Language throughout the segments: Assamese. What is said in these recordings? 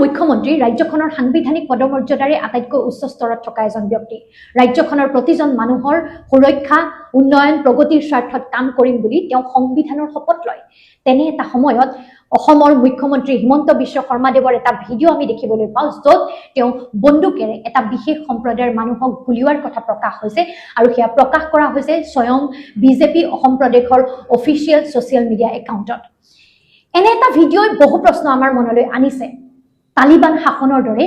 মুখ্যমন্ত্ৰী ৰাজ্যখনৰ সাংবিধানিক পদমৰ্যাদাৰে আটাইতকৈ উচ্চ স্তৰত থকা এজন ব্যক্তি। ৰাজ্যখনৰ প্ৰতিজন মানুহৰ সুৰক্ষা, উন্নয়ন, প্ৰগতিৰ স্বাৰ্থত কাম কৰিম বুলি তেওঁ সংবিধানৰ শপত লয়। তেনে এটা সময়ত অসমৰ মুখ্যমন্ত্ৰী হিমন্ত বিশ্ব শৰ্মাদেৱৰ এটা ভিডিঅ' আমি দেখিবলৈ পাওঁ, য'ত তেওঁ বন্দুকেৰে এটা বিশেষ সম্প্ৰদায়ৰ মানুহক গুলিওৱাৰ কথা প্ৰকাশ হৈছে আৰু সেয়া প্ৰকাশ কৰা হৈছে স্বয়ং বিজেপি অসম প্ৰদেশৰ অফিচিয়েল ছ'চিয়েল মিডিয়া একাউণ্টত। এনে এটা ভিডিঅ'ই বহু প্ৰশ্ন আমাৰ মনলৈ আনিছে। তালিবান শাসনৰ দৰে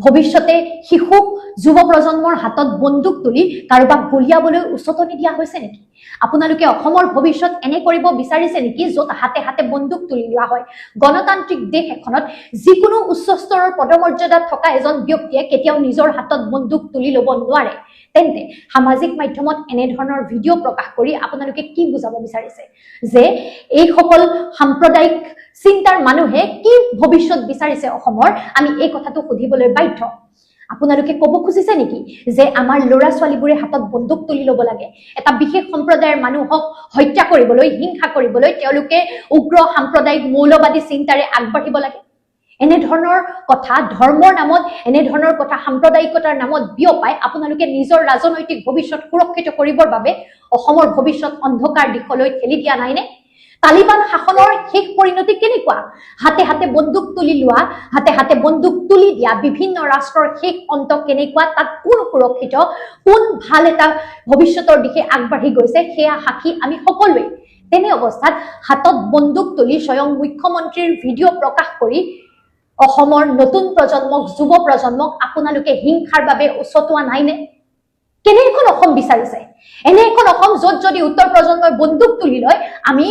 ভৱিষ্যতে শিশুক, যুৱ প্ৰজন্মৰ হাতত বন্দুক তুলি কাৰোবাক গুলিয়াবলৈ উচতনি দিয়া হৈছে নেকি? আপোনালোকে অসমৰ ভৱিষ্যত এনে কৰিব বিচাৰিছে নেকি, য'ত হাতে হাতে বন্দুক তুলি লোৱা হয়? গণতান্ত্ৰিক দেশ এখনত যিকোনো উচ্চ স্তৰৰ পদমৰ্যাদাত থকা এজন ব্যক্তিয়ে কেতিয়াও নিজৰ হাতত বন্দুক তুলি ল'ব নোৱাৰে। তেন্তে সামাজিক মাধ্যমত এনেধৰণৰ ভিডিঅ' প্ৰকাশ কৰি আপোনালোকে কি বুজাব বিচাৰিছে? যে এইসকল সাম্প্ৰদায়িক চিন্তাৰ মানুহে কি ভৱিষ্যত বিচাৰিছে অসমৰ? আমি এই কথাটো সুধিবলৈ বাধ্য। আপোনালোকে ক'ব খুজিছে নেকি যে আমাৰ ল'ৰা ছোৱালীবোৰে হাতত বন্দুক তুলি ল'ব লাগে, এটা বিশেষ সম্প্ৰদায়ৰ মানুহক হত্যা কৰিবলৈ, হিংসা কৰিবলৈ তেওঁলোকে উগ্ৰ সাম্প্ৰদায়িক মৌলবাদী চিন্তাৰে আগবাঢ়িব লাগে? এনেধৰণৰ কথা ধৰ্মৰ নামত, এনেধৰণৰ কথা সাম্প্ৰদায়িকতাৰ নামত বিয়পাই আপোনালোকে নিজৰ ৰাজনৈতিক ভৱিষ্যত সুৰক্ষিত কৰিবৰ বাবে অসমৰ ভৱিষ্যত অন্ধকাৰ দিশলৈ ঠেলি দিয়া নাইনে? তালিবান শাসনৰ শেষ পৰিণতি কেনেকুৱা? হাতে হাতে বন্দুক তুলি লোৱা, হাতে হাতে বন্দুক তুলি দিয়া বিভিন্ন ৰাষ্ট্ৰৰ শেষ অন্ত কেনেকুৱা? তাত কোন সুৰক্ষিত, কোন ভাল এটা ভৱিষ্যতৰ দিশে আগবাঢ়ি গৈছে, সেয়া সাক্ষী আমি সকলোৱে। তেনে অৱস্থাত হাতত বন্দুক তুলি স্বয়ং মুখ্যমন্ত্ৰীৰ ভিডিঅ' প্ৰকাশ কৰি অসমৰ নতুন প্ৰজন্মক, যুৱ প্ৰজন্মক আপোনালোকে হিংসাৰ বাবে উচতোৱা নাইনে? কেনে এখন অসম বিচাৰিছে? এনে এখন অসম য'ত যদি উত্তৰ প্ৰজন্মই বন্দুক তুলি লয়, আমি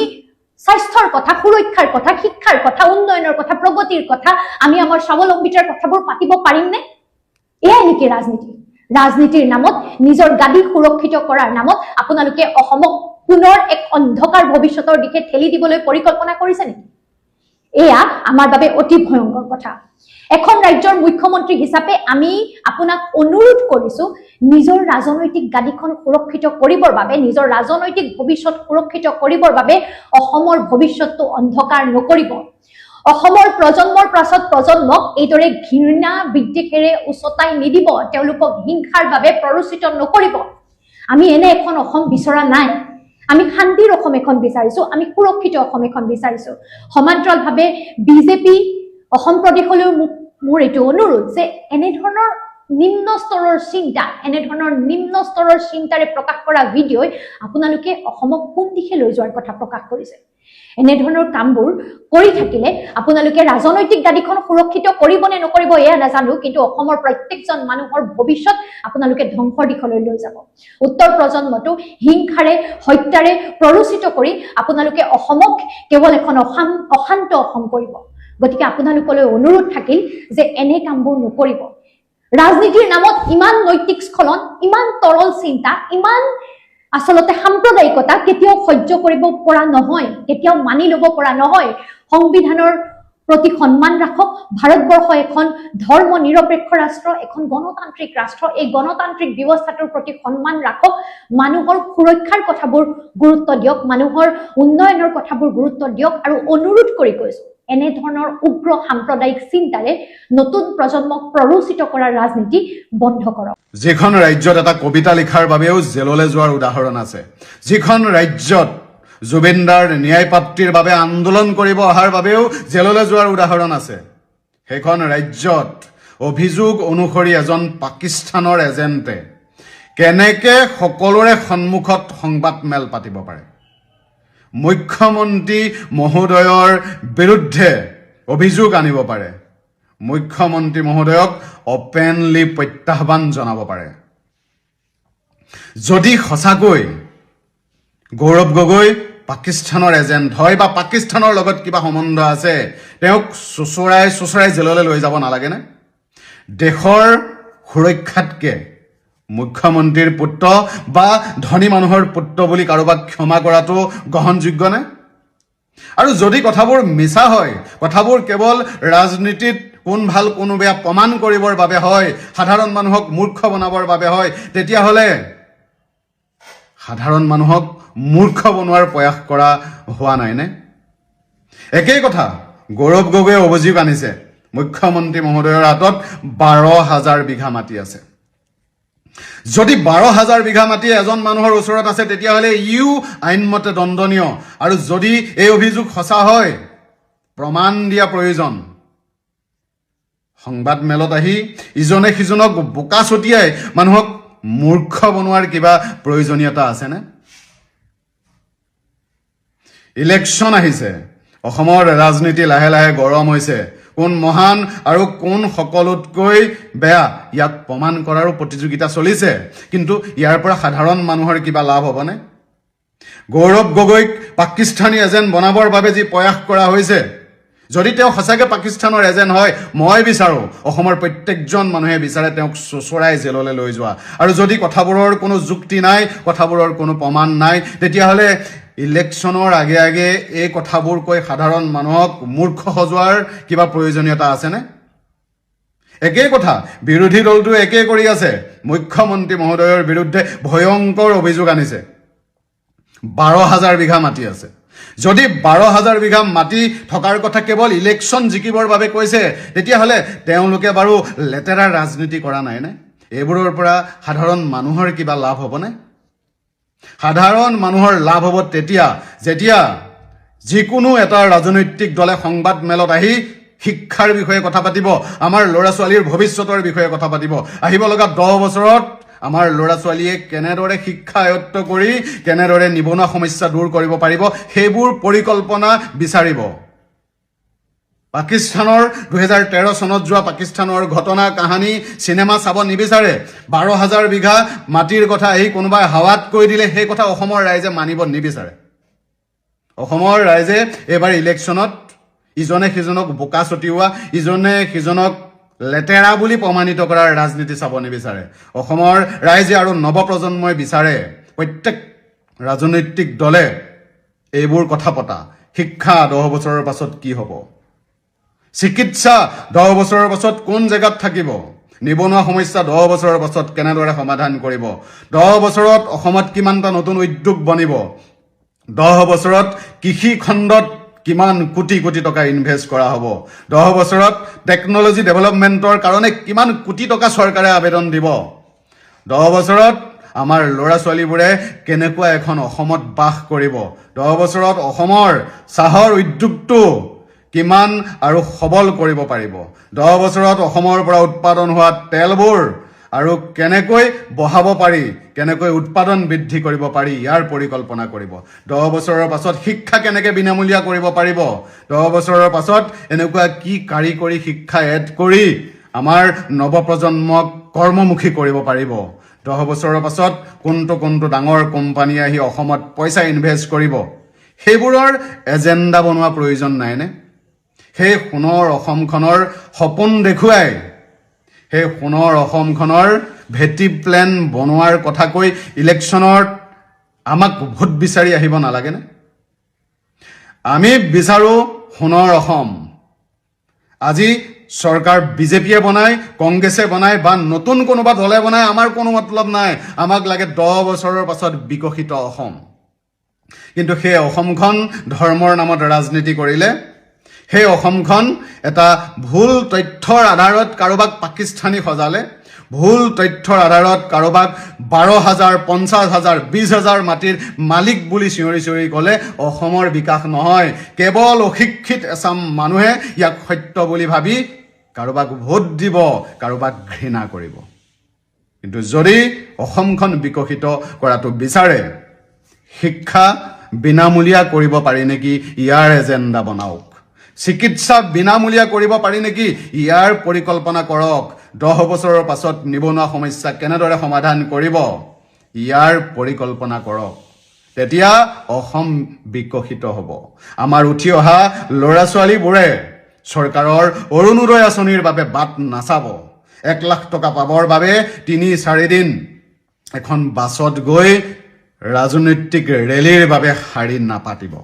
স্বাস্থ্যৰ কথা, সুৰক্ষাৰ কথা, শিক্ষাৰ কথা, উন্নয়নৰ কথা, প্ৰগতিৰ কথা, আমি আমাৰ স্বাৱলম্বিতাৰ কথাবোৰ পাতিব পাৰিমনে? এয়াই নেকি ৰাজনীতি? ৰাজনীতিৰ নামত, নিজৰ গাদী সুৰক্ষিত কৰাৰ নামত আপোনালোকে অসমক পুনৰ এক অন্ধকাৰ ভৱিষ্যতৰ দিশে ঠেলি দিবলৈ পৰিকল্পনা কৰিছে নেকি? এয়া আমাৰ বাবে অতি ভয়ংকৰ কথা। এখন ৰাজ্যৰ মুখ্যমন্ত্ৰী হিচাপে আমি আপোনাক অনুৰোধ কৰিছো, নিজৰ ৰাজনৈতিক গাদীখন সুৰক্ষিত কৰিবৰ বাবে, নিজৰ ৰাজনৈতিক ভৱিষ্যত সুৰক্ষিত কৰিবৰ বাবে অসমৰ ভৱিষ্যতটো অন্ধকাৰ নকৰিব। অসমৰ প্ৰজন্মৰ পাছত প্ৰজন্মক এইদৰে ঘৃণা বিদ্বেষেৰে উচতাই নিদিব, তেওঁলোকক হিংসাৰ বাবে প্ৰৰোচিত নকৰিব। আমি এনে এখন অসম বিচৰা নাই। আমি শান্তিৰ অসম এখন বিচাৰিছো, আমি সুৰক্ষিত অসম এখন বিচাৰিছো। সমান্তৰালভাৱে বিজেপি অসম প্ৰদেশলৈও মোৰ এইটো অনুৰোধ যে এনেধৰণৰ নিম্ন স্তৰৰ চিন্তা, এনেধৰণৰ নিম্ন স্তৰৰ চিন্তাৰে প্ৰকাশ কৰা ভিডিঅ'ই আপোনালোকে অসমক কোন দিশে লৈ যোৱাৰ কথা প্ৰকাশ কৰিছে? এনেধৰণৰ কামবোৰ কৰি থাকিলে আপোনালোকে ৰাজনৈতিক গাদীখন সুৰক্ষিত কৰিব নে নকৰিব এয়া নাজানো, কিন্তু অসমৰ প্ৰত্যেকজন মানুহৰ ভৱিষ্যত আপোনালোকে ধ্বংসৰ দিশলৈ লৈ যাব। উত্তৰ প্ৰজন্মটো হিংসাৰে, হত্যাৰে প্ৰৰোচিত কৰি আপোনালোকে অসমক কেৱল এখন অশান্ত অসম কৰিব। গতিকে আপোনালোকলৈ অনুৰোধ থাকিল যে এনে কামবোৰ নকৰিব। ৰাজনীতিৰ নামত ইমান নৈতিক স্খলন, ইমান তৰল চিন্তা, ইমান আচলতে সাম্প্ৰদায়িকতা কেতিয়াও সহ্য কৰিব পৰা নহয়, কেতিয়াও মানি ল'ব পৰা নহয়। সংবিধানৰ প্ৰতি সন্মান ৰাখক। ভাৰতবৰ্ষ এখন ধৰ্ম নিৰপেক্ষ ৰাষ্ট্ৰ, এখন গণতান্ত্ৰিক ৰাষ্ট্ৰ। এই গণতান্ত্ৰিক ব্যৱস্থাটোৰ প্ৰতি সন্মান ৰাখক। মানুহৰ সুৰক্ষাৰ কথাবোৰ গুৰুত্ব দিয়ক, মানুহৰ উন্নয়নৰ কথাবোৰ গুৰুত্ব দিয়ক আৰু অনুৰোধ কৰি কৈছো, এনেধৰণৰ উগ্ৰ সাম্প্ৰদায়িক চিন্তাৰে নতুন প্ৰজন্মক প্ৰৰোচিত কৰাৰ ৰাজনীতি বন্ধ কৰক। যিখন ৰাজ্যত এটা কবিতা লিখাৰ বাবেও জেললৈ যোৱাৰ উদাহৰণ আছে, যিখন ৰাজ্যত জুবিনদাৰ ন্যায়পাত্ৰীৰ বাবে আন্দোলন কৰিব অহাৰ বাবেও জেললৈ যোৱাৰ উদাহৰণ আছে, সেইখন ৰাজ্যত অভিযোগ অনুসৰি এজন পাকিস্তানৰ এজেণ্টে কেনেকে সকলোৰে সন্মুখত সংবাদ মেল পাতিব পাৰে, মুখ্যমন্ত্ৰী মহোদয়ৰ বিৰুদ্ধে অভিযোগ আনিব পাৰে, মুখ্যমন্ত্ৰী মহোদয়ক অপেনলি প্ৰত্যাহ্বান জনাব পাৰে। যদি সঁচাকৈ গৌৰৱ গগৈ পাকিস্তানৰ এজেণ্ট হয় বা পাকিস্তানৰ লগত কিবা সম্বন্ধ আছে, তেওঁক চোচৰাই জেললৈ লৈ যাব নালাগেনে? দেশৰ সুৰক্ষাতকে মুখ্যমন্ত্ৰীৰ পুত্ৰ বা ধনী মানুহৰ পুত্ৰ বুলি কাৰোবাক ক্ষমা কৰাটো গ্ৰহণযোগ্যনে? আৰু যদি কথাবোৰ মিছা হয়, কথাবোৰ কেৱল ৰাজনীতিত কোন ভাল কোন বেয়া প্ৰমাণ কৰিবৰ বাবে হয়, সাধাৰণ মানুহক মূৰ্খ বনাবৰ বাবে হয়, তেতিয়াহ'লে সাধাৰণ মানুহক মূৰ্খ বনোৱাৰ প্ৰয়াস কৰা হোৱা নাইনে? একেই কথা গৌৰৱ গগৈয়ে অভিযোগ আনিছে মুখ্যমন্ত্ৰী মহোদয়ৰ হাতত 12,000 বিঘা মাটি আছে। যদি 12,000 বিঘা মাটি এজন মানুহৰ ওচৰত আছে তেতিয়াহ'লে ইও আইনমতে দণ্ডনীয়। আৰু যদি এই অভিযোগ সঁচা হয় প্ৰমাণ দিয়া প্ৰয়োজন। সংবাদ মেলত আহি ইজনে সিজনক বোকা ছটিয়াই মানুহক মূৰ্খ বনোৱাৰ কিবা প্ৰয়োজনীয়তা আছেনে? ইলেকশ্যন আহিছে, অসমৰ ৰাজনীতি লাহে লাহে গৰম হৈছে। কোন মহান আৰু কোন সকলোতকৈ বেয়া ইয়াক প্ৰমাণ কৰাৰো প্ৰতিযোগিতা চলিছে। কিন্তু ইয়াৰ পৰা সাধাৰণ মানুহৰ কিবা লাভ হ'বনে? গৌৰৱ গগৈক পাকিস্তানী এজেণ্ট বনাবৰ বাবে যি প্ৰয়াস কৰা হৈছে, যদি তেওঁ সঁচাকৈ পাকিস্তানৰ এজেণ্ট হয়, মই বিচাৰোঁ অসমৰ প্ৰত্যেকজন মানুহে বিচাৰে তেওঁক চোঁচৰাই জেললৈ লৈ যোৱা। আৰু যদি কথাবোৰৰ কোনো যুক্তি নাই, কথাবোৰৰ কোনো প্ৰমাণ নাই, তেতিয়াহ'লে ইলেকশ্যনৰ আগে আগে এই কথাবোৰ কৈ সাধাৰণ মানুহক মূৰ্খ সজোৱাৰ কিবা প্ৰয়োজনীয়তা আছেনে? একেই কথা বিৰোধী দলটো একেই কৰি আছে। মুখ্যমন্ত্ৰী মহোদয়ৰ বিৰুদ্ধে ভয়ংকৰ অভিযোগ আনিছে। 12,000 বিঘা মাটি আছে। যদি 12,000 বিঘা মাটি থকাৰ কথা কেৱল ইলেকশ্যন জিকিবৰ বাবে কৈছে, তেতিয়াহ'লে তেওঁলোকে বাৰু লেতেৰা ৰাজনীতি কৰা নাইনে? এইবোৰৰ পৰা সাধাৰণ মানুহৰ কিবা লাভ হ'বনে? সাধাৰণ মানুহৰ লাভ হ'ব তেতিয়া যেতিয়া যিকোনো এটা ৰাজনৈতিক দলে সংবাদ মেলত আহি শিক্ষাৰ বিষয়ে কথা পাতিব, আমাৰ ল'ৰা ছোৱালীৰ ভৱিষ্যতৰ বিষয়ে কথা পাতিব। আহিব লগা 10 বছৰত আমাৰ ল'ৰা ছোৱালীয়ে কেনেদৰে শিক্ষা আয়ত্ত কৰি কেনেদৰে নিবনুৱা সমস্যা দূৰ কৰিব পাৰিব, সেইবোৰ পৰিকল্পনা বিচাৰিব। পাকিস্তানৰ 2013 চনত যোৱা পাকিস্তানৰ ঘটনা কাহানী চিনেমা চাব নিবিচাৰে। 12,000 বিঘা মাটিৰ কথা আহি কোনোবাই হাৱাত কৈ দিলে সেই কথা অসমৰ ৰাইজে মানিব নিবিচাৰে। অসমৰ ৰাইজে এইবাৰ ইলেকশ্যনত ইজনে সিজনক বোকা ছটিওৱা, ইজনে সিজনক লেতেৰা বুলি প্ৰমাণিত কৰাৰ ৰাজনীতি চাব নিবিচাৰে। অসমৰ ৰাইজে আৰু নৱপ্ৰজন্মই বিচাৰে প্ৰত্যেক ৰাজনৈতিক দলে এইবোৰ কথা পতা। শিক্ষা 10 বছৰৰ পাছত কি হ'ব? চিকিৎসা 10 বছৰৰ পাছত কোন জেগাত থাকিব? নিবনুৱা সমস্যা 10 বছৰৰ পাছত কেনেদৰে সমাধান কৰিব? 10 বছৰত অসমত কিমানটা নতুন উদ্যোগ বনিব? 10 বছৰত কৃষি খণ্ডত কিমান কোটি কোটি টকা ইনভেষ্ট কৰা হ'ব? 10 বছৰত টেকন'লজি ডেভেলপমেণ্টৰ কাৰণে কিমান কোটি টকা চৰকাৰে আবেদন দিব? 10 বছৰত আমাৰ ল'ৰা ছোৱালীবোৰে কেনেকুৱা এখন অসমত বাস কৰিব? 10 বছৰত অসমৰ চাহৰ উদ্যোগটো কিমান আৰু সবল কৰিব পাৰিব? 10 বছৰত অসমৰ পৰা উৎপাদন হোৱা তেলবোৰ আৰু কেনেকৈ বঢ়াব পাৰি, কেনেকৈ উৎপাদন বৃদ্ধি কৰিব পাৰি, ইয়াৰ পৰিকল্পনা কৰিব। 10 বছৰৰ পাছত শিক্ষা কেনেকৈ বিনামূলীয়া কৰিব পাৰিব? 10 বছৰৰ পাছত এনেকুৱা কি কাৰিকৰী শিক্ষা এড কৰি আমাৰ নৱপ্ৰজন্মক কৰ্মমুখী কৰিব পাৰিব? 10 বছৰৰ পাছত কোনটো ডাঙৰ কোম্পানী আহি অসমত পইচা ইনভেষ্ট কৰিব? সেইবোৰৰ এজেণ্ডা বনোৱা প্ৰয়োজন নাইনে? সেই সোণৰ অসমখনৰ সপোন দেখুৱাই, সেই সোণৰ অসমখনৰ ভেটি প্লেন বনোৱাৰ কথা কৈ ইলেকশ্যনত আমাক ভোট বিচাৰি আহিব নালাগেনে? আমি বিচাৰোঁ সোণৰ অসম। আজি চৰকাৰ বিজেপিয়ে বনায়, কংগ্ৰেছে বনায় বা নতুন কোনোবা দলে বনায়, আমাৰ কোনো মতলব নাই। আমাক লাগে 10 বছৰৰ পাছত বিকশিত অসম। কিন্তু সেই অসমখন ধৰ্মৰ নামত ৰাজনীতি কৰিলে, সেই অসমখন এটা ভুল তথ্যৰ আধাৰত কাৰোবাক পাকিস্তানী সজালে, ভুল তথ্যৰ আধাৰত কাৰোবাক 12,000, 50,000, 20,000 মাটিৰ মালিক বুলি চিঞৰি চিঞৰি ক'লে অসমৰ বিকাশ নহয়। কেৱল অশিক্ষিত এচাম মানুহে ইয়াক সত্য বুলি ভাবি কাৰোবাক ভোট দিব, কাৰোবাক ঘৃণা কৰিব। কিন্তু যদি অসমখন বিকশিত কৰাটো বিচাৰে, শিক্ষা বিনামূলীয়া কৰিব পাৰি নেকি ইয়াৰ এজেণ্ডা বনাওক। চিকিৎসা বিনামূলীয়া কৰিব পাৰি নেকি ইয়াৰ পৰিকল্পনা কৰক। 10 বছৰৰ পাছত নিবনুৱা সমস্যা কেনেদৰে সমাধান কৰিব ইয়াৰ পৰিকল্পনা কৰক। তেতিয়া অসম বিকশিত হ'ব। আমাৰ উঠি অহা ল'ৰা ছোৱালীবোৰে চৰকাৰৰ অৰুণোদয় আঁচনিৰ বাবে বাট নাচাব। 1 লাখ টকা পাবৰ বাবে 3-4 দিন এখন বাছত গৈ ৰাজনৈতিক ৰেলীৰ বাবে শাৰী নাপাতিব।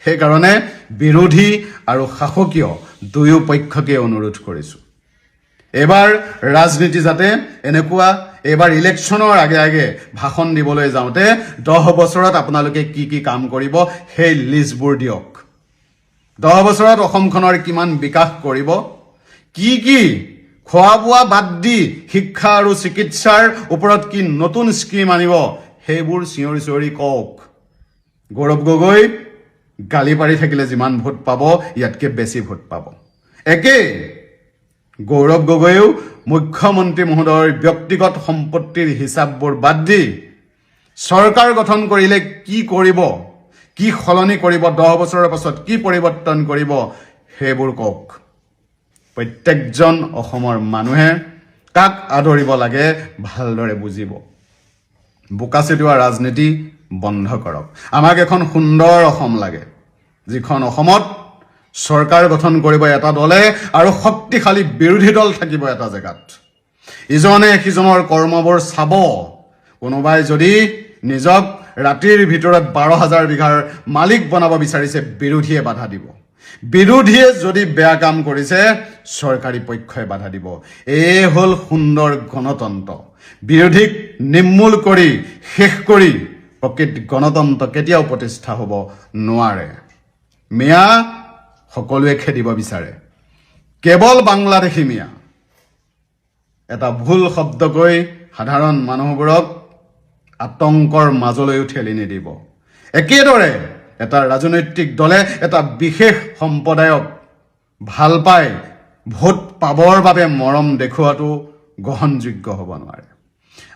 সেইকাৰণে বিৰোধী আৰু শাসকীয় দুয়ো পক্ষকে অনুৰোধ কৰিছোঁ, এইবাৰ ৰাজনীতি যাতে এনেকুৱা, এইবাৰ ইলেকশ্যনৰ আগে আগে ভাষণ দিবলৈ যাওঁতে 10 বছৰত আপোনালোকে কি কি কাম কৰিব সেই লিষ্টবোৰ দিয়ক। 10 বছৰত অসমখনৰ কিমান বিকাশ কৰিব, কি খোৱা বোৱা বাদ দি শিক্ষা আৰু চিকিৎসাৰ ওপৰত কি নতুন স্কিম আনিব, সেইবোৰ চিঞৰি চিঞৰি কওক। গৌৰৱ গগৈ গালি পাৰি থাকিলে যিমান ভোট পাব, ইয়াতকে বেছি ভোট পাব। একেই গৌৰৱ গগৈও মুখ্যমন্ত্ৰী মহোদয়ৰ ব্যক্তিগত সম্পত্তিৰ হিচাপবোৰ বাদ দি চৰকাৰ গঠন কৰিলে কি কৰিব, কি সলনি কৰিব, 10 বছৰৰ পাছত কি পৰিৱৰ্তন কৰিব, সেইবোৰ কওক। প্ৰত্যেকজন অসমৰ মানুহে কাক আদৰিব লাগে ভালদৰে বুজিব। বোকা চিটোৱা ৰাজনীতি বন্ধ কৰক। আমাক এখন সুন্দৰ অসম লাগে, যিখন অসমত চৰকাৰ গঠন কৰিব এটা দলে আৰু শক্তিশালী বিৰোধী দল থাকিব এটা জেগাত। ইজনে সিজনৰ কৰ্মবোৰ চাব। কোনোবাই যদি নিজক ৰাতিৰ ভিতৰত 12,000 বিঘাৰ মালিক বনাব বিচাৰিছে, বিৰোধীয়ে বাধা দিব। বিৰোধীয়ে যদি বেয়া কাম কৰিছে, চৰকাৰী পক্ষই বাধা দিব। এই হ'ল সুন্দৰ গণতন্ত্ৰ। বিৰোধীক নিৰ্মূল কৰি শেষ কৰি প্ৰকৃত গণতন্ত্ৰ কেতিয়াও প্ৰতিষ্ঠা হ'ব নোৱাৰে। মিয়া সকলোৱে খেদিব বিচাৰে, কেৱল বাংলাদেশী মিয়া। এটা ভুল শব্দ কৈ সাধাৰণ মানুহবোৰক আতংকৰ মাজলৈও ঠেলি নিদিব। একেদৰে এটা ৰাজনৈতিক দলে এটা বিশেষ সম্প্ৰদায়ক ভাল পাই ভোট পাবৰ বাবে মৰম দেখুৱাটো গ্ৰহণযোগ্য হ'ব নোৱাৰে।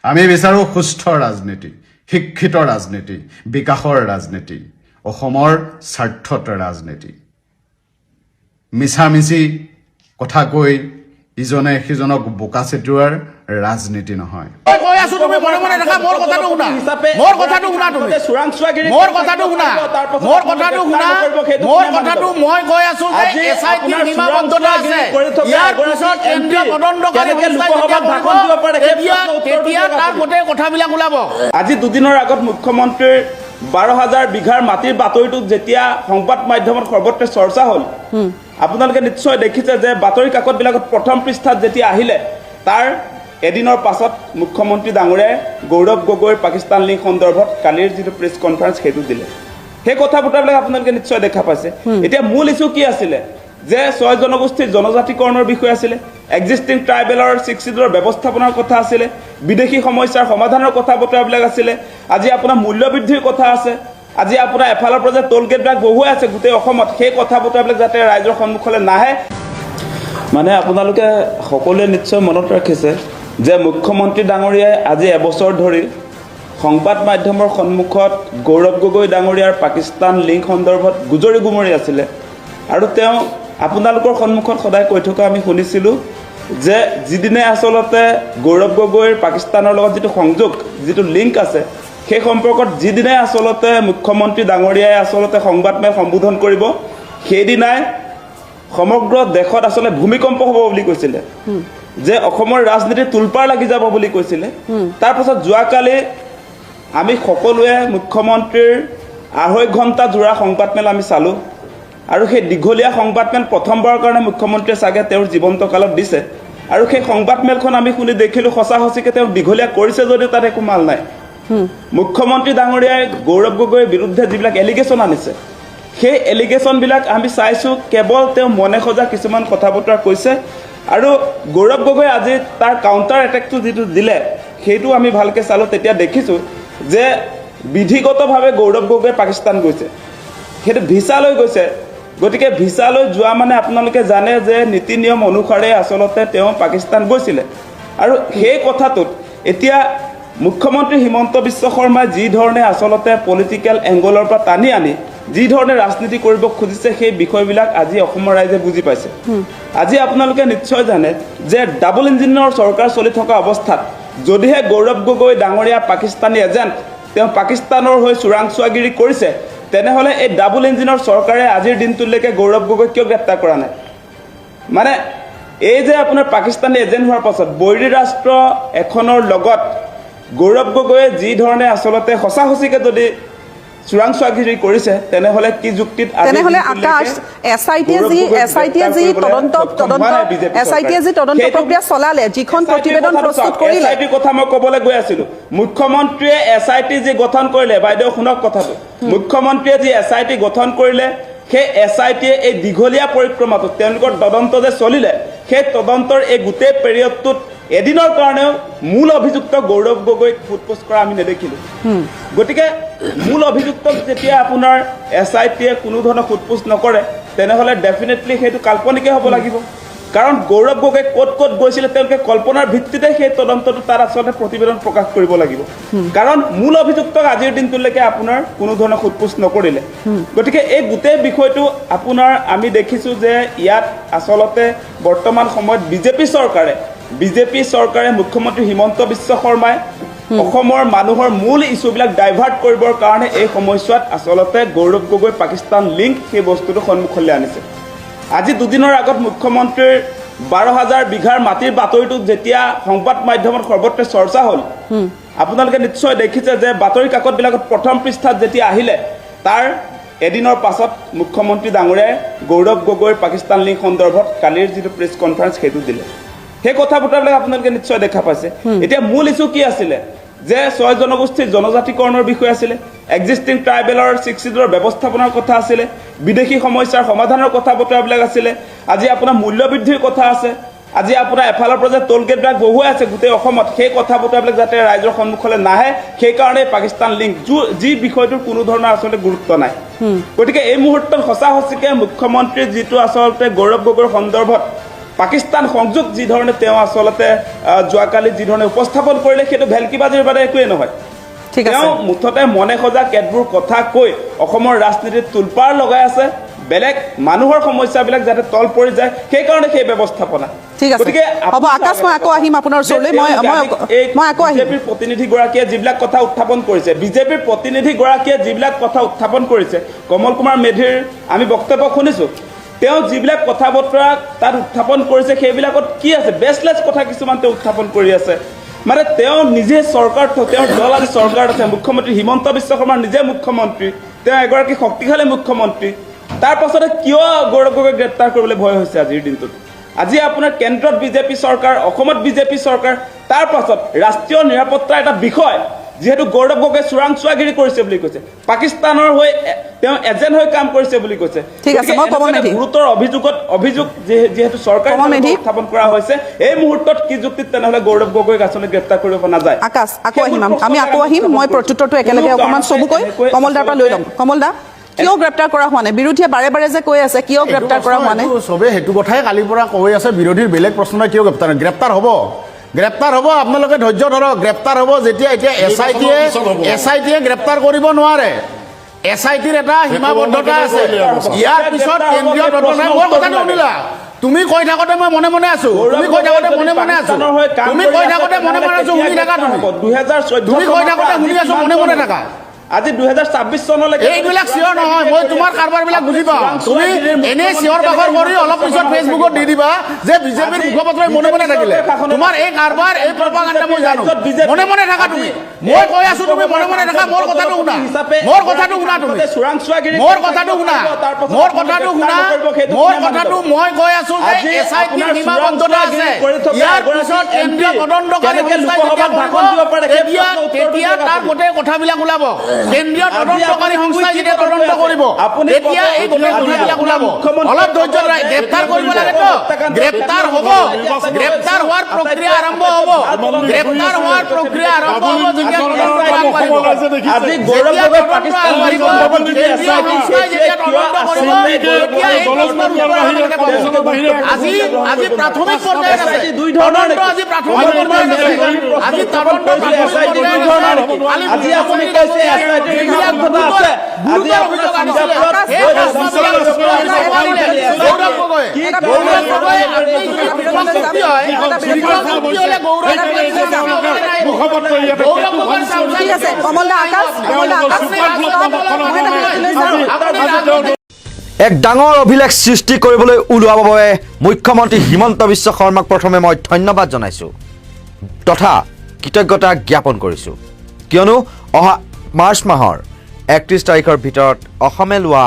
আমি বিচাৰোঁ সুস্থ ৰাজনীতি, শিক্ষিত ৰাজনীতি, বিকাশৰ ৰাজনীতি, অসমৰ স্বাৰ্থত ৰাজনীতি। মিছামিছি কথা কৈ ইজনে সিজনক বোকা চেটোৱাৰ ৰাজনীতি নহয়। আজি দুদিনৰ আগত মুখ্যমন্ত্ৰীৰ 12,000 বিঘাৰ মাটিৰ বাতৰিটো যেতিয়া সংবাদ মাধ্যমত সৰ্বত্ৰ চৰ্চা হ'ল, আপোনালোকে নিশ্চয় দেখিছে যে বাতৰি কাকতবিলাকত প্ৰথম পৃষ্ঠাত যেতিয়া আহিলে, তাৰ এদিনৰ পাছত মুখ্যমন্ত্ৰী ডাঙৰীয়াই গৌৰৱ গগৈৰ পাকিস্তান লিংক সন্দৰ্ভত কালিৰ যিটো প্ৰেছ কনফাৰেন্স সেইটো দিলে। সেই কথা বতৰাবিলাক আপোনালোকে নিশ্চয় দেখা পাইছে। এতিয়া মূল ইছ্যু কি আছিলে? যে 6 জনগোষ্ঠীৰ জনজাতিকৰণৰ বিষয় আছিলে, এক্সিষ্টিং ট্ৰাইবেলৰ 6 শিডিউলৰ ব্যৱস্থাপনাৰ কথা আছিলে, বিদেশী সমস্যাৰ সমাধানৰ কথা বতৰাবিলাক আছিলে, আজি আপোনাৰ মূল্যবৃদ্ধিৰ কথা আছে, আজি আপোনাৰ এফালৰ পৰা যে টোল গেটবিলাক বহুৱাই আছে গোটেই অসমত, সেই কথা বতৰাবিলাক যাতে ৰাইজৰ সন্মুখলৈ নাহে। মানে আপোনালোকে সকলোৱে নিশ্চয় মনত ৰাখিছে যে মুখ্যমন্ত্ৰী ডাঙৰীয়াই আজি এবছৰ ধৰি সংবাদ মাধ্যমৰ সন্মুখত গৌৰৱ গগৈ ডাঙৰীয়াৰ পাকিস্তান লিংক সন্দৰ্ভত গুজৰি গুমৰি আছিলে। আৰু তেওঁ আপোনালোকৰ সন্মুখত সদায় কৈ থকা আমি শুনিছিলোঁ যে যিদিনে আচলতে গৌৰৱ গগৈৰ পাকিস্তানৰ লগত যিটো সংযোগ, যিটো লিংক আছে, সেই সম্পৰ্কত যিদিনে আচলতে মুখ্যমন্ত্ৰী ডাঙৰীয়াই আচলতে সংবাদমেল সম্বোধন কৰিব, সেইদিনাই সমগ্ৰ দেশত আচলতে ভূমিকম্প হ'ব বুলি কৈছিলে, যে অসমৰ ৰাজনীতি তুলপাৰ লাগি যাব বুলি কৈছিলে। তাৰপাছত যোৱাকালি আমি সকলোৱে মুখ্যমন্ত্ৰীৰ 2.5 ঘণ্টা জোৰা সংবাদমেল আমি চালোঁ। আৰু সেই দীঘলীয়া সংবাদমেল প্ৰথমবাৰৰ কাৰণে মুখ্যমন্ত্ৰীয়ে চাগে তেওঁৰ জীৱন্ত কালত দিছে। আৰু সেই সংবাদমেলখন আমি শুনি দেখিলোঁ সঁচা সঁচিকৈ তেওঁ দীঘলীয়া কৰিছে যদিও তাত একো মাল নাই। মুখ্যমন্ত্ৰী ডাঙৰীয়াই গৌৰৱ গগৈৰ বিৰুদ্ধে যিবিলাক এলিগেশ্যন আনিছে, সেই এলিগেশ্যনবিলাক আমি চাইছোঁ কেৱল তেওঁ মনে সজা কিছুমান কথা বতৰা কৈছে। আৰু গৌৰৱ গগৈ আজি তাৰ কাউণ্টাৰ এটেকটো যিটো দিলে, সেইটো আমি ভালকৈ চালোঁ। তেতিয়া দেখিছোঁ যে বিধিগতভাৱে গৌৰৱ গগৈ পাকিস্তান গৈছে, সেইটো ভিছা লৈ গৈছে। গতিকে ভিছা লৈ যোৱা মানে আপোনালোকে জানে যে নীতি নিয়ম অনুসাৰে আচলতে তেওঁ পাকিস্তান গৈছিলে। আৰু সেই কথাটোত এতিয়া মুখ্যমন্ত্ৰী হিমন্ত বিশ্ব শৰ্মাই যি ধৰণে আচলতে পলিটিকেল এংগলৰ পৰা টানি আনি যি ধৰণে ৰাজনীতি কৰিব খুজিছে, সেই বিষয়বিলাক আজি অসমৰ ৰাইজে বুজি পাইছে। আজি আপোনালোকে নিশ্চয় জানে যে ডাবল ইঞ্জিনৰ চৰকাৰ চলি থকা অৱস্থাত যদিহে গৌৰৱ গগৈ ডাঙৰীয়া পাকিস্তানী এজেণ্ট, তেওঁ পাকিস্তানৰ হৈ চোৰাংচোৱাগিৰি কৰিছে, তেনেহ'লে এই ডাবল ইঞ্জিনৰ চৰকাৰে আজিৰ দিনটোলৈকে গৌৰৱ গগৈক কিয় গ্ৰেপ্তাৰ কৰা নাই? মানে এই যে আপোনাৰ পাকিস্তানী এজেণ্ট হোৱাৰ পাছত বৈৰী ৰাষ্ট্ৰ এখনৰ লগত গৌৰৱ গগৈয়ে যি ধৰণে আচলতে সঁচা সঁচিকৈ যদি চোৰাংচোৱাগিৰি কৰিছে, তেনেহ'লে কি যুক্তিত তেনেহ'লে আকাশ এছআইটিয়ে যি তদন্ত প্ৰক্ৰিয়া চলালে, যিখন প্ৰতিবেদন প্ৰস্তুত কৰিলে, এছআইটিৰ কথা মই ক'বলৈ গৈ আছিলোঁ। মুখ্যমন্ত্ৰীয়ে এছআইটি যি গঠন কৰিলে, বাইদেউ শুনক কথাটো, মুখ্যমন্ত্ৰীয়ে যি এছআইটি গঠন কৰিলে, সেই SITয়ে এই দীঘলীয়া পৰিক্ৰমাটোত তেওঁলোকৰ তদন্ত যে চলিলে সেই তদন্তৰ এই গোটেই পেৰিয়ডটোত এদিনৰ কাৰণেও মূল অভিযুক্ত গৌৰৱ গগৈক সোধপোছ কৰা আমি নেদেখিলোঁ গতিকে মূল অভিযুক্তক যেতিয়া আপোনাৰ SITয়ে কোনো ধৰণৰ সোধপোছ নকৰে তেনেহ'লে ডেফিনেটলি সেইটো কাল্পনিকে হ'ব লাগিব কাৰণ গৌৰৱ গগৈ ক'ত ক'ত গৈছিলে তেওঁলোকে কল্পনাৰ ভিত্তিতে সেই তদন্তটো তাৰ আচলতে প্ৰতিবেদন প্ৰকাশ কৰিব লাগিব কাৰণ মূল অভিযুক্তক আজিৰ দিনটোলৈকে আপোনাৰ কোনো ধৰণৰ সোধপোছ নকৰিলে গতিকে এই গোটেই বিষয়টো আপোনাৰ আমি দেখিছোঁ যে ইয়াত আচলতে বৰ্তমান সময়ত বিজেপি চৰকাৰে মুখ্যমন্ত্ৰী হিমন্ত বিশ্ব শৰ্মাই অসমৰ মানুহৰ মূল ইছ্যুবিলাক ডাইভাৰ্ট কৰিবৰ কাৰণে এই সময়ছোৱাত আচলতে গৌৰৱ গগৈ পাকিস্তান লিংক সেই বস্তুটো সন্মুখলৈ আনিছে আজি দুদিনৰ আগত মুখ্যমন্ত্ৰীৰ 12,000 বিঘাৰ মাটিৰ বাতৰিটো যেতিয়া সংবাদ মাধ্যমত সৰ্বত্ৰে চৰ্চা হ'ল আপোনালোকে নিশ্চয় দেখিছে যে বাতৰি কাকতবিলাকত প্ৰথম পৃষ্ঠাত যেতিয়া আহিলে তাৰ এদিনৰ পাছত মুখ্যমন্ত্ৰী ডাঙৰীয়াই গৌৰৱ গগৈৰ পাকিস্তান লিংক সন্দৰ্ভত কালিৰ যিটো প্ৰেছ কনফাৰেন্স সেইটো দিলে সেই কথা বতৰাবিলাক আপোনালোকে নিশ্চয় দেখা পাইছে এতিয়া মূল ইছ্যু কি আছিলে যে 6 জনগোষ্ঠীৰ জনজাতিকৰণৰ বিষয় আছিলে এক্সিষ্টিং ট্ৰাইবেলৰ 6 শিডিউলৰ ব্যৱস্থাপনাৰ কথা আছিলে বিদেশী সমস্যাৰ সমাধানৰ কথা বতৰাবিলাক আছিলে আজি আপোনাৰ মূল্য বৃদ্ধিৰ কথা আছে আজি আপোনাৰ এফালৰ পৰা যে টোল গেটবিলাক বহুৱাই আছে গোটেই অসমত সেই কথা বতৰাবিলাক যাতে ৰাইজৰ সন্মুখলৈ নাহে সেইকাৰণে পাকিস্তান লিংক যি বিষয়টোৰ কোনো ধৰণৰ আচলতে গুৰুত্ব নাই গতিকে এই মুহূৰ্তত সঁচা সঁচিকে মুখ্যমন্ত্ৰীৰ যিটো আচলতে গৌৰৱ গগৈৰ সন্দৰ্ভত পাকিস্তান সংযোগ যি ধৰণে তেওঁ আচলতে যোৱাকালি যি ধৰণে উপস্থাপন কৰিলে সেইটো ভেলকিবাজিৰ বাদে একোৱেই নহয় তেওঁ মুঠতে মনে সজা কেতবোৰ কথা কৈ অসমৰ ৰাজনীতিত তুলপাৰ লগাই আছে বেলেগ মানুহৰ সমস্যাবিলাক যাতে তল পৰি যায় সেইকাৰণে সেই ব্যৱস্থাপনা গতিকে হ'ব আকাশ মই আকৌ আহিম আপোনাৰ ওচৰলৈ মই আকৌ আহিম বিজেপিৰ প্ৰতিনিধিগৰাকীয়ে যিবিলাক কথা উত্থাপন কৰিছে বিজেপিৰ প্ৰতিনিধিগৰাকীয়ে যিবিলাক কথা উত্থাপন কৰিছে কমল কুমাৰ মেধিৰ আমি বক্তব্য শুনিছোঁ তেওঁ যিবিলাক কথা বতৰা তাত উত্থাপন কৰিছে সেইবিলাকত কি আছে বেছলেছ কথা কিছুমান তেওঁ উত্থাপন কৰি আছে মানে তেওঁ নিজে চৰকাৰ তেওঁৰ দল আজি চৰকাৰত আছে মুখ্যমন্ত্ৰী হিমন্ত বিশ্ব শৰ্মাৰ নিজে মুখ্যমন্ত্ৰী তেওঁ এগৰাকী শক্তিশালী মুখ্যমন্ত্ৰী তাৰ পাছতে কিয় গৌৰৱ গগৈক গ্ৰেপ্তাৰ কৰিবলৈ ভয় হৈছে আজিৰ দিনটোত আজি আপোনাৰ কেন্দ্ৰত বিজেপি চৰকাৰ অসমত বিজেপি চৰকাৰ তাৰ পাছত ৰাষ্ট্ৰীয় নিৰাপত্তাৰ এটা বিষয় যেহেতু গৌৰৱ গগৈ চোৰাংচোৱাগিৰি কৰিছে বুলি কৈছে পাকিস্তানৰ হৈ তেওঁ এজেণ্ট হৈ কাম কৰিছে বুলি কৈছে গুৰুতৰ অভিযোগ যেহেতু চৰকাৰে উত্থাপন কৰা হৈছে এই মুহূৰ্তত কি যুক্তিত তেনেহ'লে গৌৰৱ গগৈক আচলতে গ্ৰেপ্তাৰ কৰিব নাযায় আকাশ আকৌ আহিম আমি আকৌ আহিম মই প্ৰত্যুত্তৰটো একেলগে অকণমান চমুকৈ কমলদাৰ পৰা লৈ ল'ম কমলদা কিয় গ্ৰেপ্তাৰ কৰা হোৱা নাই বিৰোধীয়ে বাৰে বাৰে যে কৈ আছে কিয় গ্ৰেপ্তাৰ কৰা হোৱা নাই চবে সেইটো কথাই কালিৰ পৰা কৈ আছে বিৰোধীৰ বেলেগ প্ৰশ্ন নাই কিয় গ্ৰেপ্তাৰ হ'ব আপোনালোকে ধৈৰ্য ধৰক গ্ৰেপ্তাৰ হ'ব যেতিয়া এতিয়া SITয়ে গ্ৰেপ্তাৰ কৰিব নোৱাৰে SITৰ এটা সীমাবদ্ধতা আছে ইয়াৰ পিছত কেন্দ্ৰীয় তদন্ত মোৰ কথাটো শুনিলা তুমি কৈ থাকোঁতে মই মনে মনে আছো শুনি থাকা তুমি কৈ থাকোঁতে শুনি আছো মনে থাকা আজি 2026 চনলৈকে এইবিলাক চিয়ৰ নহয় মই তোমাৰ কাৰবাৰবিলাক বুজি পাওঁ তুমি এনে চিয়ৰ বাখৰ কৰি অলপ পিছত ফেচবুকত দি দিবা যে বিজেপিৰ মুখপাত্ৰই মনে থাকিলে তোমাৰ এই কাৰবাৰ এই প্ৰপাগাণ্ডা মই জানো মনে থাকা তুমি মই কৈ আছো তুমি মনে থাকা মোৰ কথাটো শুনা মই কৈ আছো যে SITৰ সীমাবদ্ধতা আছে ইয়াৰ পিছত কেন্দ্ৰীয় তদন্তকাৰী তেতিয়া তাৰ গোটেই কথাবিলাক ওলাব কেন্দ্ৰীয় তদন্তকাৰী সংস্থাই যেতিয়া তদন্ত কৰিব তেতিয়া এই কথাবিলাক ওলাব অলপ ধৈৰ্য গ্ৰেপ্তাৰ কৰিব লাগে তো গ্ৰেপ্তাৰ হোৱাৰ প্ৰক্ৰিয়া আৰম্ভ হ'ব যেতিয়া আজি গৌৰৱ গগৈ পাকিস্তান আজি প্ৰাথমিক পৰ্যায়ত আছে দুই ধৰণৰ আজি প্ৰাথমিক পৰ্যায়ত আছে আজি তদন্ত আজি আপুনি কৈছে এক ডাঙৰ অভিলেখ সৃষ্টি কৰিবলৈ ওলোৱাৰ বাবে মুখ্যমন্ত্ৰী হিমন্ত বিশ্ব শৰ্মাক প্ৰথমে মই ধন্যবাদ জনাইছোঁ তথা কৃতজ্ঞতা জ্ঞাপন কৰিছোঁ কিয়নো অহা মাৰ্চ মাহৰ 31 তাৰিখৰ ভিতৰত অসমে লোৱা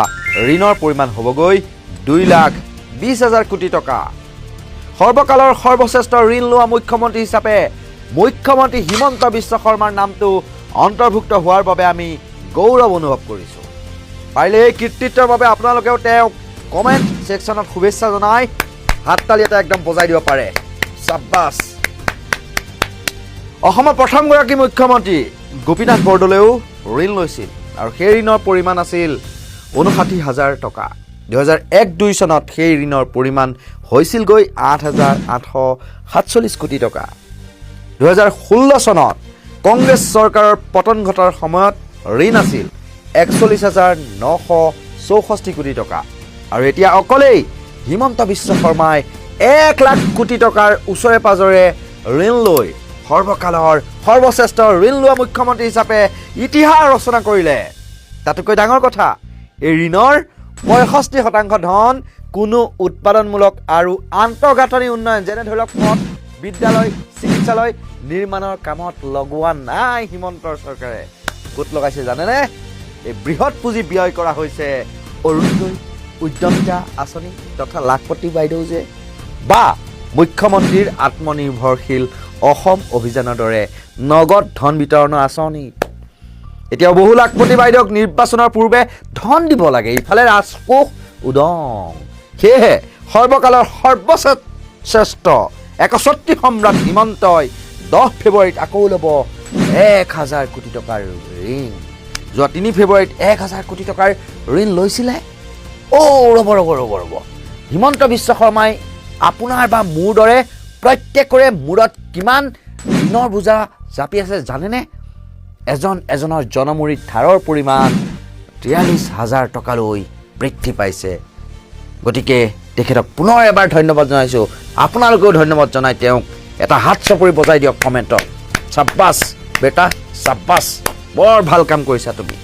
ঋণৰ পৰিমাণ হ'বগৈ 2,20,000 কোটি টকা সৰ্বকালৰ সৰ্বশ্ৰেষ্ঠ ঋণ লোৱা মুখ্যমন্ত্ৰী হিচাপে মুখ্যমন্ত্ৰী হিমন্ত বিশ্ব শৰ্মাৰ নামটো অন্তৰ্ভুক্ত হোৱাৰ বাবে আমি গৌৰৱ অনুভৱ কৰিছোঁ পাৰিলে এই কৃতিত্বৰ বাবে আপোনালোকেও তেওঁক কমেণ্ট ছেকশ্যনত শুভেচ্ছা জনাই হাততালি এটা একদম বজাই দিব পাৰে। চাব্বাছ। অসমৰ প্ৰথমগৰাকী মুখ্যমন্ত্ৰী গোপীনাথ বৰদলৈয়েও ঋণ লৈছিল আৰু সেই ঋণৰ পৰিমাণ আছিল 59,000 টকা। 2001-2 চনত সেই ঋণৰ পৰিমাণ হৈছিলগৈ 8,847 কোটি টকা। 2016 চনত কংগ্ৰেছ চৰকাৰৰ পতন ঘটাৰ সময়ত ঋণ আছিল 41,964 কোটি টকা। আৰু এতিয়া অকলেই হিমন্ত বিশ্ব শৰ্মাই 1 লাখ কোটি টকাৰ ওচৰে পাজৰে ঋণ লৈ সৰ্বকালৰ সৰ্বশ্ৰেষ্ঠ ঋণ লোৱা মুখ্যমন্ত্ৰী হিচাপে ইতিহাস ৰচনা কৰিলে। তাতোকৈ ডাঙৰ কথা, এই ঋণৰ 65% ধন কোনো উৎপাদনমূলক আৰু আন্তঃগাঁথনি উন্নয়ন যেনে ধৰি লওক পথ, বিদ্যালয়, চিকিৎসালয় নিৰ্মাণৰ কামত লগোৱা নাই হিমন্তৰ চৰকাৰে। ক'ত লগাইছে জানেনে? এই বৃহৎ পুঁজি ব্যয় কৰা হৈছে অৰুণোদয় উদ্যমিতা আঁচনি তথা লাখপতি বাইদেউ যে, বা মুখ্যমন্ত্ৰীৰ আত্মনিৰ্ভৰশীল অসম অভিযানৰ দৰে নগদ ধন বিতৰণৰ আঁচনি। এতিয়া বহু লাখপতি বাইদেউক নিৰ্বাচনৰ পূৰ্বে ধন দিব লাগে, ইফালে ৰাজকোষ উদং। সেয়েহে সৰ্বকালৰ সৰ্বশ্ৰেষ্ঠ 61 সম্ৰাট হিমন্তই 10 ফেব্ৰুৱাৰীত আকৌ ল'ব 1,000 কোটি টকাৰ ঋণ। যোৱা 3 ফেব্ৰুৱাৰীত 1,000 কোটি টকাৰ ঋণ লৈছিলে। ৰ'ব হিমন্ত বিশ্ব শৰ্মাই আপোনাৰ বা মোৰ দৰে প্ৰত্যেকৰে মূৰত কিমান ঋণৰ বোজা জাপি আছে জানেনে? এজনৰ জনমূৰিত ধাৰৰ পৰিমাণ 43,000 টকালৈ বৃদ্ধি পাইছে। গতিকে তেখেতক পুনৰ এবাৰ ধন্যবাদ জনাইছোঁ। আপোনালোকেও ধন্যবাদ জনাই তেওঁক এটা হাত চাপৰি বজাই দিয়ক কমেণ্টত। চাব্বাছ বেটা, চাব্বাছ, বৰ ভাল কাম কৰিছা তুমি।